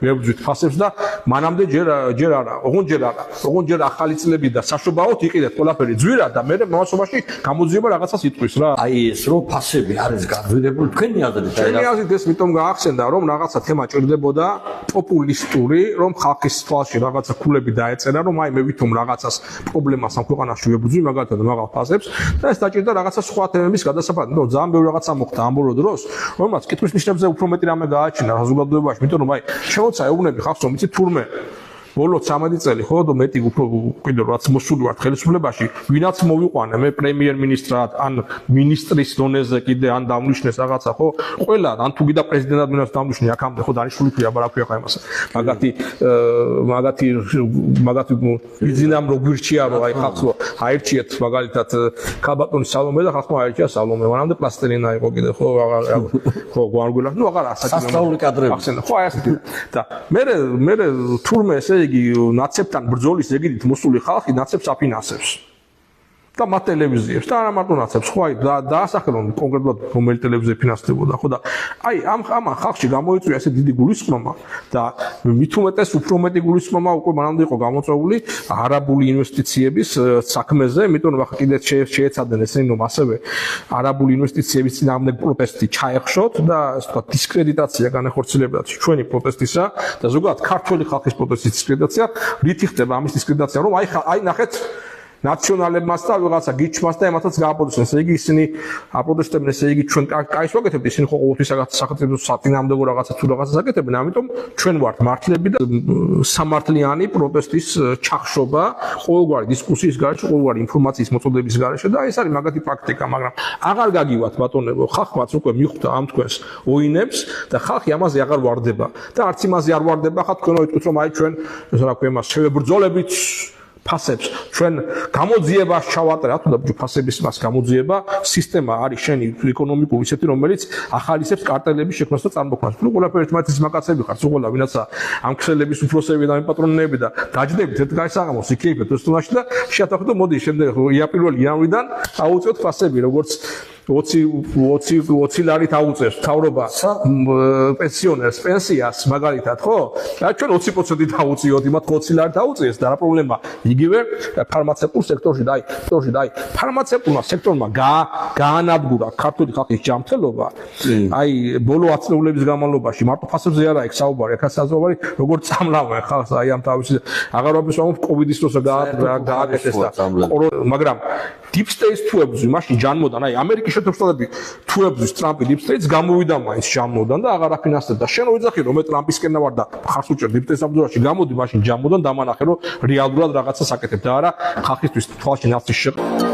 ვებრძვით ფასებს და მანამდე ჯერ არა, ოღონდ ჯერ ახალი წლები და საშობაოდ იყიდეთ ყველაფერი ძვირა და მე მომასობაში გამოძიება რაღაცას იტყვის რა. აი ეს რო ფასები არის გაძვირებული თქვენი აზრით ჩემი აზრით ეს მიტომ გაახსენდა რომ რაღაცა თემა ჭირდებოდა პოპულისტური რომ ხალხის თვალში რაღაცა ქულები დაეწერა რომ აი მე ვითომ რაღაცას პრობლემას ამ ქვეყანაში ვებრძვი მაგალითად მაღალ ფასებს და ეს დაჭირდა რაღაცა სხვა თემების გადასაფარად იმიტომ ძალიან ბევრი რაღაცა მოხდა ამ ბოლო დროს რომელსაც კითხვის ნიშნებზე უფრო მეტი რამე გააჩინა საზოგადოებაში იმიტომ რომ აი შემოცა ეუბნები ხალხს რომ იცი თურმე ბოლო 13 წელი ხო და მეტი უფრო კიდევ რაც მოსული ვარ ხელისუფლებაში ვინაც მოვიყვანე მე პრემიერ-მინისტრად ან მინისტრის დონეზე კიდე ან დამნიშნეს რაღაცა ხო ყველა ან თუ გიდა პრეზიდენტად მინას დამნიშნე აქამდე ხო დანიშნული ქვია აბა რა ქვია ხა იმას მაგათი ბიზნამ რო გვირჩია რომ აი ხალხს აერჩიეთ მაგალითად ქალბატონი სალომე და ხალხმა აერჩია სალომე მანამდე პლასტელინა იყო კიდე ხო ხო გვარგულა ნუ აღარ სასწაული კადრები ხო აი ასეთი და მე თურმე ესე იგი ნაცებთან ბრძოლის ეგიდით მოსული ხალხი ნაცებს აფინანსებს და მათ ტელევიზიებს და არა მარტო ნაცებს ხო აი დაასახელონ კონკრეტულად რომელი ტელევიზია ფინანსდებოდა ხო და აი ამ ხალხში გამოიწვია ესე დიდი გულისხმობა და მით უმეტეს უფრო მეტი გულისხმობა უკვე მანამდე იყო გამოწვეული არაბული ინვესტიციების საქმეზე იმიტომ რომ ახლა კიდე შეეცადნენ ესენი რომ ასევე არაბული ინვესტიციების წინააღმდეგ პროტესტი ჩაეხშოთ და ასე ვთქვათ დისკრედიტაცია განახორციელებათ ჩვენი პროტესტისა და ზოგადად ქართული ხალხის პროტესტის დისკრედიტაცია რითი ხდება ამის დისკრედიტაცია რომ აი ნახეთ ნაციონალებმაც და ვიღაცა გიჩმას და ემათაც გააპროტესტეს. ესე იგი ისინი აპროტესტებენ, ესე იგი ჩვენ კაის ვაკეთებთ, ისინი ხო ყოველთვის საქართველოს საწინააღმდეგო რაღაცა თუ რაღაცას აკეთებენ, ამიტომ ჩვენ ვართ მართლები და სამართლიანი პროტესტის ჩახშობა, ყოველგვარი დისკუსიის გარეშე, ყოველგვარი ინფორმაციის მოწოდების გარეშე და ეს არის მაგათი პრაქტიკა, მაგრამ აღარ გაგივათ ბატონებო, ხალხმაც უკვე მიხვდა ამ თქვენს ოინებს და ხალხი ამაზე აღარ ვარდება და არც იმაზე არ ვარდება, ხა თქვენ ვიტყვით რომ აი ჩვენ რა ქვია მას შევებრძოლებით ფასებს ჩვენ გამოძიებას ჩავატარებთ თუ და ფასების მას გამოძიება სისტემა არის შენი ეკონომიკური ისეთი რომელიც ახალისებს კარტელების შექმნას და წარმოქმნას. ნუ ყველაფერი ერთმანეთის მაკაცები ხართ, უყოლა ვინაცა ამ ქსელების უფროსები და პატრონები და დაჯდებით ერთ გაისაღამოს იქეიფეთ ოსტონაში და შეათანხმდეთ მოდი შემდეგ 1 იანვრიდან აუწევთ ფასები როგორც 20 ლარით აუწევს მთავრობა პენსიონერს პენსიას მაგალითად ხო? და ჩვენ 20% დაუწიოთ იმათ 20 ლარით აუწიეს და რა პრობლემა? იგივე ფარმაცევტულ სექტორში და აი ფარმაცევტულმა სექტორმა გაანადგურა ქართული ხალხის ჯანმრთელობა. აი ბოლო ათწლეულების განმავლობაში მარტო ფასებზე არა იქ საუბარი, აქაც საუბარი როგორც წამლავენ ხალხს აი ამ თავისი აღარ ვაბისვამობ კოვიდის დროს გააკეთეს და მაგრამ deep state თუ ებრძვი მაშინ ჯანმოდან აი ამერიკის შეთანხმებები თუ ებრძვის ტრამპი deep state-ს გამოვიდა მაინც ჯანმოდან და აღარ აფინანსებდა. შენ ვიძახი რომ მე ტრამპისკენ ვარ და ხარს უჭერ deep state-ს აბრძოლაში გამოდი მაშინ ჯანმოდან დამანახე რომ რეალურად რაღაცას აკეთებ და არა ხალხისთვის თვალში ნაცის შეყრა